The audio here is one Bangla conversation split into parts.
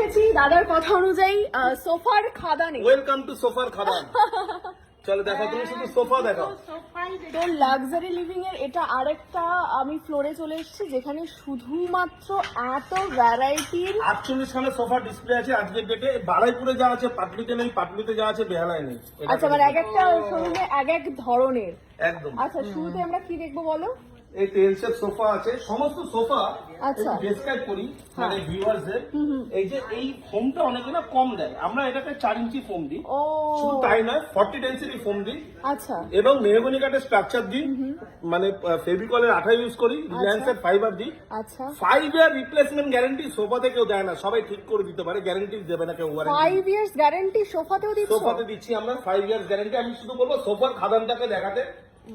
এসেছি দাদার কথা অনুযায়ী সোফার খাদানে। ওয়েলকাম টু সোফার খাদান। চলো দেখো, তুমি শুধু সোফা দেখো। তো লাক্সারি লিভিং এর এটা আরেকটা আমি ফ্লোরে চলে এসেছি যেখানে শুধুমাত্র এত ভ্যারাইটির 48 খানা সোফা ডিসপ্লে আছে আজকের ডেটে। বারাইপুরে যা আছে পাটলিতে নেই, পাটলিতে যা আছে বেহালায় নেই। আচ্ছা, মানে এক একটা শোরুমে এক এক ধরনের। একদম। আচ্ছা, শুরুতে আমরা কি দেখবো বলো? এই টেলসের সোফা আছে, সমস্ত সোফা আচ্ছা। ডেসক্রাইব করি মানে ভিউয়ারদের। এই যে এই ফোমটা অনেকে না কম দেয়, আমরা এটাকে 4 ইঞ্চি ফোম দিই। ও শুধু তাই নয়, 40 ডেন্সিটি ফোম দিই আচ্ছা এবং মেহগনি কাঠের স্ট্রাকচার দিই, মানে ফেভিকলের আঠা ইউজ করি, রিলায়েন্সের ফাইবার দিই। আচ্ছা, 5 ইয়ার রিপ্লেসমেন্ট গ্যারান্টি সোফাতে কেউ দেয় না, সবাই ঠিক করে দিতে পারে, গ্যারান্টি দেবে না কেউ। 5 ইয়ার্স গ্যারান্টি সোফাতেও দিচ্ছ? সোফাতে দিচ্ছি আমরা 5 ইয়ার্স গ্যারান্টি। আমি শুধু বলবো সোফার খাদানটাকে দেখাতে।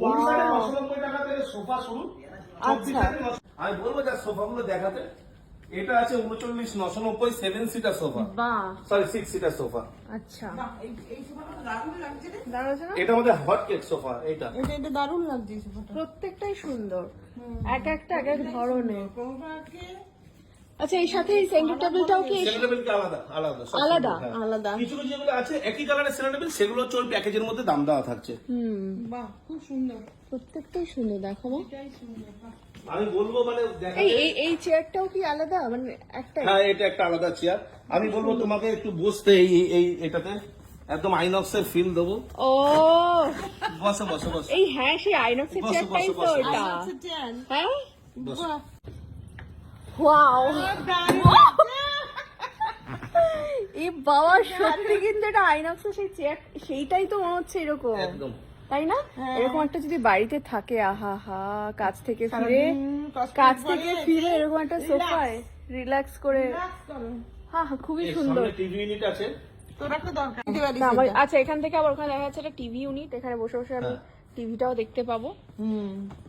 990 টাকা থেকে সোফা শুরু। আচ্ছা। আমি বলবো যা সোফাগুলো দেখাতে। এটা আছে 39,990 7 সিটার সোফা, বাহ, সরি 6 সিটার সোফা। আচ্ছা, এই সোফাটা দারুণ লাগছে রে। দারুণ আছে না? এটা আমাদের হট কেক সোফা। এটা এটা দারুণ লাগছে এই সোফাটা। প্রত্যেকটাই সুন্দর, এক একটা এক এক ধরনের। কোনটাকে আচ্ছা, এই সাথে এই সেন্টার টেবিলটাও কি সেন্টার টেবিলটা আলাদা আলাদা সব আলাদা? হ্যাঁ। আলাদা। কিছু কিছু যেগুলো আছে একই কালারের সেন্টার টেবিল, সেগুলো হচ্ছে ওই প্যাকেজের মধ্যে দাম দেওয়া থাকছে। বাহ, খুব সুন্দর। প্রত্যেকটাই সুন্দর, দেখো না? এটাই সুন্দর। বাহ। আমি বলবো মানে দেখা এই এই এই চেয়ারটাও কি আলাদা, মানে একটাই? হ্যাঁ, এটা একটা আলাদা চেয়ার। আমি বলবো তোমাকে একটু বসতে এই এই এটাতে একদম আইনক্সের ফিল দেবো। ও বসো বসো বসো। এই, হ্যাঁ, সেই আইনক্সের বসো, চেয়ারটাই বসো, তো বসো। ওটা। আচ্ছা, চেন। হ্যাঁ, বসো। বাহ, ওয়াও, দারুণ। এই বাবা সত্যি কিন্তু এটা আইনক্সের সেই চেয়ার, সেইটাই তো মনে হচ্ছে এরকম, একদম। তাই না? এরকম একটা যদি বাড়িতে থাকে, আহা হা, কাজ থেকে ফিরে এরকম একটা সোফায় রিল্যাক্স করে, relax করো। হ্যাঁ হ্যাঁ, খুবই এর সুন্দর। সামনে টিভি ইউনিট আছে। তোর একটা দরকার। না, আচ্ছা, এখান থেকে আবার ওখানে দেখা যাচ্ছে একটা টিভি ইউনিট, এখানে বসে বসে আমি টিভিটাও দেখতে পাবো।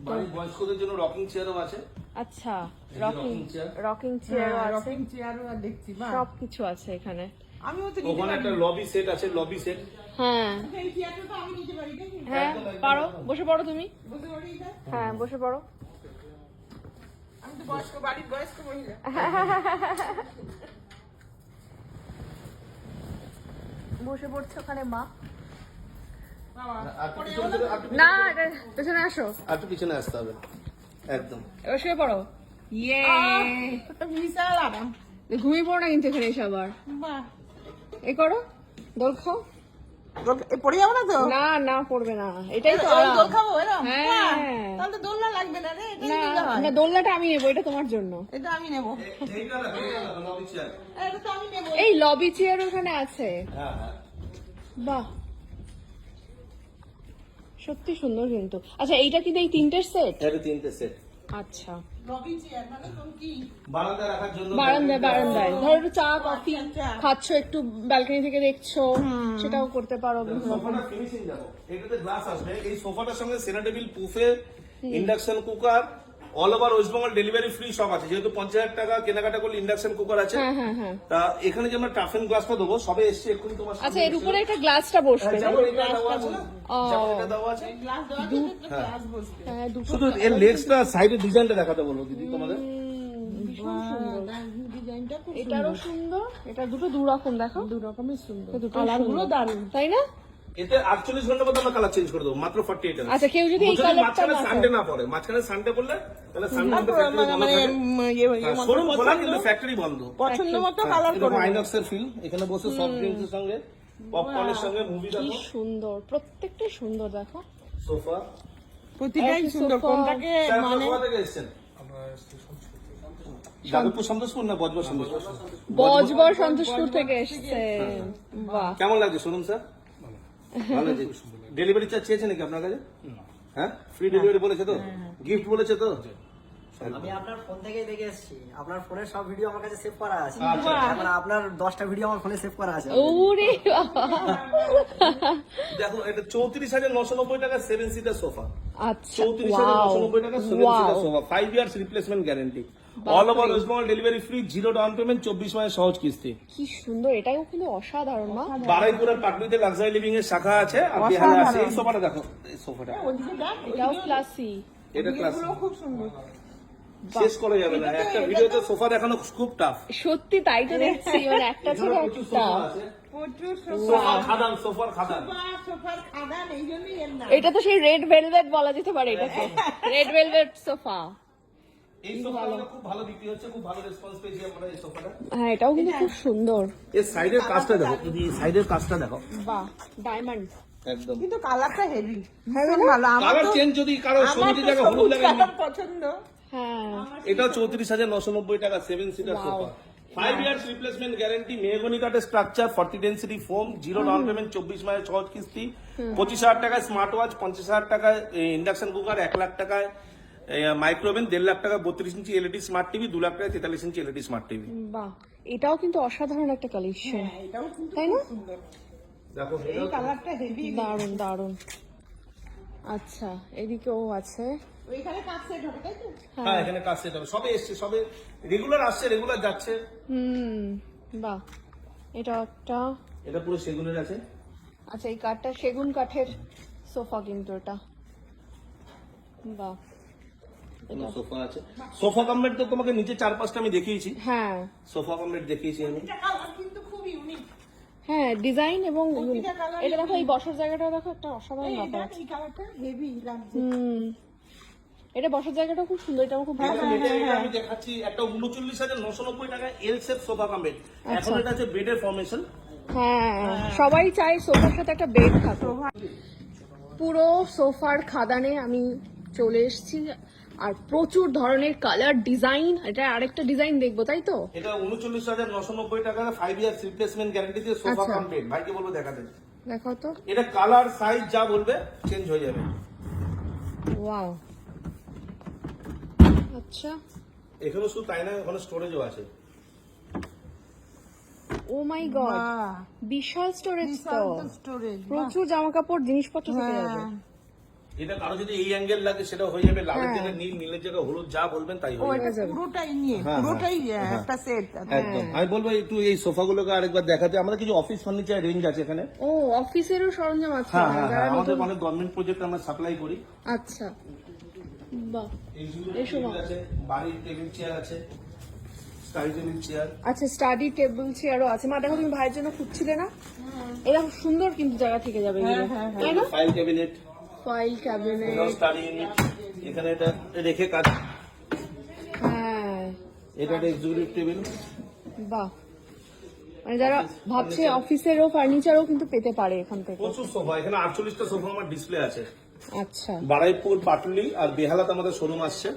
বাড়ির বয়স্কদের জন্য রকিং চেয়ারও আছে। আচ্ছা, এই যে রকিং rocking chair। রকিং চেয়ারও আছে, রকিং চেয়ারও দেখছি। বাহ। সবকিছু আছে এখানে। আমিও তো নিতে ওখানে পারি। একটা লবি সেট আছে, লবি সেট। হ্যাঁ এই চেয়ারটা তো আমি নিতে পারি নাকি? হ্যাঁ, পারো, বসে পড়ো তুমি। বসে পড়ি এটা? হ্যাঁ, বসে পড়ো। আমি তো বয়স্ক, বাড়ির বয়স্ক মহিলা। বসে পড়ছে ওখানে মা। বাবা, আর একটু পিছনে চলে- আর একটু না, এটা পেছনে আসো, আর একটু পিছনে আসতে হবে। একদম। এবার শুয়ে পড়ো। ইয়ে, ওটা বিশাল আরাম। ঘুমিয়ে পড়ো না কিন্তু এখানে এসে আবার। বাহ। এ করো, দোল খাও। পড়ে যাবো না তো? না না, পড়বে না, এটাই তো ওই আরাম। দোল খাবো এরকম? হ্যাঁ। বাহ, তাহলে তো দোলনা লাগবে না রে, এটাই না নিলে হয়। না, দোলনাটা আমি নেবো, এটা তোমার জন্য। এটা আমি নেবো। এইটা দেখো, এইটা দেখো, লবি চেয়ার। এটা তো আমি নেবো। এই লবি চেয়ার ওখানে আছে, হ্যাঁ হ্যাঁ। বাহ, সত্যি সুন্দর কিন্তু। আচ্ছা, এইটা কি এই তিনটের সেট? এটা তিনটে সেট। আচ্ছা, রকিং চেয়ার মানে তোর কি? বারান্দায় রাখার জন্য। বারান্দায় বারান্দায় ধরো একটু চা কফি আচ্ছা। খাচ্ছ, একটু ব্যালকনি থেকে দেখছো, সেটাও করতে পারো। সোফাটা ফিনিশিং দেখো, এটাতে গ্লাস আসবে। এই সোফাটার সঙ্গে centre table, pouffe, induction cooker, all over West Bengal delivery free সব আছে। যেহেতু 50,000 টাকা কেনাকাটা করলে ইন্ডাকশন কুকার আছে। হ্যাঁ হ্যাঁ হ্যাঁ। তা এখানে যে আমরা টাফেন গ্লাসটা দেবো, সবে এসছে এক্ষুনি তোমার সামনে। আচ্ছা, এর উপরে একটা গ্লাসটা বসবে। যেমন এটা দেওয়া আছে না, ও। যেমন এটা দেওয়া আছে। গ্লাস দেওয়া আছে তো গ্লাস বসবে। হ্যাঁ, দুটো শুধু এর লেগসটা সাইডের ডিজাইনটা দেখাতে বলবো দিদি তোমাদের। ভীষণ সুন্দর। ডিজাইনটা খুব এটারও সুন্দর, এটা দুটো দু রকম, দেখো দু রকমের সুন্দর। দুটো কালারগুলো দারুণ। তাই না? এতে 48 ঘন্টার মধ্যে আমরা কালার চেঞ্জ করে দেবো, মাত্র 48 টাকা। আচ্ছা, কেউ যদি এই কালারটা মাঝখানে না সানডে না পড়ে, মাঝখানে সানডে পড়লে তাহলে সানডে মানে শোরুম খোলা কিন্তু ফ্যাক্টরি বন্ধ। পছন্দ মতো কালার করে নেবো। আইনক্সের ফিল, এখানে বসে সফট ড্রিঙ্কস এর সঙ্গে, পপকর্নের সঙ্গে মুভি কি দেখো। সুন্দর, প্রত্যেকটাই সুন্দর, দেখো। সোফা। প্রতিটাই একটা সুন্দর। সোফা। কোনটাকে মানে কোথা থেকে এসেছেন? যাদবপুর সন্তোষপুর না বজবজ সন্তোষপুর? বজবর সন্তোষপুর থেকে এসছে। বাহ, কেমন লাগছে শুনুন স্যার? ভালো লাগছে। ডেলিভারি চার্জ চেয়েছে নাকি আপনার কাছে? হ্যাঁ, ফ্রি ডেলিভারি বলেছে তো? গিফট বলেছে তো? আমি আপনার ফোন থেকেই দেখে এসেছি। আপনার ফোনের সব ভিডিও আমার কাছে সেভ করা আছে। আচ্ছা। মানে আপনার 10টা ভিডিও আমার ফোনে সেভ করা আছে। ওরে বাবা। দেখো, এটা 34,990 টাকা 7 সিটার সোফা। আচ্ছা, 34,990 টাকা 7 seater wow, sofa, 5 years replacement guarantee, all over West Bengal delivery free, 0 down payment, 24 মাসের সহজ কিস্তি। কি সুন্দর, এটাও কিন্তু অসাধারণ মা। বারাইপুরের পাটলিতে লাক্সারি লিভিং এর শাখা আছে, আর বিহারে আছে। এই সোফাটা দেখো, এই সোফাটা ওদিকে দেখ, এটাও ক্লাসি। এটা ক্লাস। এগুলো খুব সুন্দর। শেষ করা যাবে না, একটা ভিডিওতে সোফা দেখানো খুব টাফ। সত্যি তাই তো দেখছি, মানে একটা থেকে প্রচুর একটা। সোফা আছে, প্রচুর সোফার খাদান, সোফার খাদান। সোফার খাদান, এই জন্যই এর নাম। এটা তো সেই রেড ভেলভেট বলা যেতে পারে এটাকে, রেড ভেলভেট সোফা। এই সোফাটা খুব ভালো বিক্রি হচ্ছে, খুব ভালো রেসপন্স পেয়েছি আমরা এই সোফাটা। হ্যাঁ এটাও কিন্তু খুব সুন্দর। এর সাইডের কাজটা দেখো, যদি সাইডের কাজটা দেখো, বাহ, ডায়মন্ড। একদম কিন্তু কালারটা হেভি, Heavy ভীষণ না? ভালো। আমার কালার তো- চেঞ্জ যদি কারো আমার সবুজের তো জায়গায় হলুদ সবুজ লাগে, কালার পছন্দ। হ্যাঁ এটা 34,990 টাকা, 7 seater Wow. Sofa, 5 years replacement guarantee, mahogany কাঠের structure, 40 density foam, 0 down payment, 24 মাসের সহজ কিস্তি, 25,000 টাকায় স্মার্ট ওয়াচ, 50,000 টাকায় ইন্ডাকশন কুকার, 1 লাখ টাকায় মাইক্রোওভেন, 1.5 লাখ টাকা 32 inch LED smart TV, 2 lakh টাকায় 43 ইঞ্চি এলইডি স্মার্ট টিভি। বাহ, এটাও কিন্তু অসাধারণ একটা কালেকশন, হ্যাঁ, এটাও কিন্তু তাই না? খুব সুন্দর। দেখো এই কালারটা হেভি। দারুন দারুন। আচ্ছা এদিকেও আছে। ওইখানে কাজ সেট হবে, তাই তো? হ্যাঁ, এখানে কাজ সেট হবে, সবে এসছে, সবে রেগুলার আসছে, রেগুলার যাচ্ছে। বাহ, এটা একটা। এটা পুরো সেগুনের আছে। আচ্ছা এই কাঠটা সেগুন কাঠের সোফা কিন্তু এটা। বাহ, সোফা আছে, সোফা কামবেড তো তোমাকে নিচে 4-5টা আমি দেখিয়েছি, হ্যাঁ সোফা কামবেড দেখিয়েছি আমি। এটা কালার কিন্তু খুব ইউনিক। হ্যাঁ, ডিজাইন এবং প্রতিটা colour এটা দেখো, এই বসার জায়গাটা দেখো, একটা অসাধারণ ব্যাপার। এই কালারটা হেভি লাগছে। এটা বসার জায়গাটা খুব সুন্দর, এটা আমার খুব ভালো এখন এটা আমি দেখাচ্ছি, একটা 39,990 টাকা এল শেপ সোফা কামবেড। এখন এটা আছে বেডের ফরমেশন। হ্যাঁ, সবাই চায় সোফার সাথে একটা বেড থাকো। পুরো সোফার খাদানে আমি চলে এসেছি, আর প্রচুর ধরনের কালার, ডিজাইন। এটা আরেকটা ডিজাইন দেখবো, তাই তো? এটা 39,990 টাকা, 5 ইয়ার্স রিপ্লেসমেন্ট গ্যারান্টি দিয়ে সোফা আচ্ছা। কামবেড। ভাইকে বলবো দেখাতে, দেখো তো। এটা কালার সাইজ যা বলবে চেঞ্জ হয়ে যাবে। ওয়াও, আচ্ছা। এখানে শুধু তাই না, ওখানে স্টোরেজও আছে। ও মাই গড, বাহ, বিশাল স্টোরেজ তো, বিশাল তো storage, বাহ। প্রচুর জামা কাপড়, জিনিসপত্র থেকে যাবে। হ্যাঁ। এটা কারো যদি এই অ্যাঙ্গেল লাগে সেটা হয়ে যাবে, লালের জায়গায় নীল, নীলের জায়গায় হলুদ, যা বলবেন তাই ও হয়ে এটা যাবে। পুরোটাই নিয়ে, হ্যাঁ, পুরোটাই হ্যাঁ। একটা সেট। একদম, আমি বলবো একটু এই সোফাগুলোকে আরেকবার দেখাতে। আমাদের কিছু অফিস ফার্নিচার রেঞ্জ আছে এখানে। ও, অফিসেরও সরঞ্জাম আছে হ্যাঁ হ্যাঁ যারা হ্যাঁ, আমাদের নতুন। অনেক গভর্নমেন্ট প্রজেক্ট আমরা সাপ্লাই করি। আচ্ছা, বাহ। এইগুলো এসো মা। টেবিল আছে, বাড়ির টেবিল চেয়ার আছে, স্টাডি টেবিল চেয়ার। আচ্ছা, স্টাডি টেবিল চেয়ারও আছে। মা দেখো, তুমি ভাইয়ের জন্য খুঁজছিলে না? এরকম সুন্দর কিন্তু জায়গা থেকে যাবে এগুলো, তাই না? File cabinet, file cabinet. Study unit, এখানে এটা রেখে কাজ। হ্যাঁ, এটা একটা এক্সিকিউটিভ টেবিল। বাহ, মানে যারা ভাবছে অফিসেরও ফার্নিচারও কিন্তু পেতে পারে এখান থেকে। প্রচুর সোফা, এখানে 48টা সোফা আমার ডিসপ্লে আছে। আচ্ছা, বারাইপুর, পাটুলি আর বেহালাতে আমাদের শোরুম আসছে।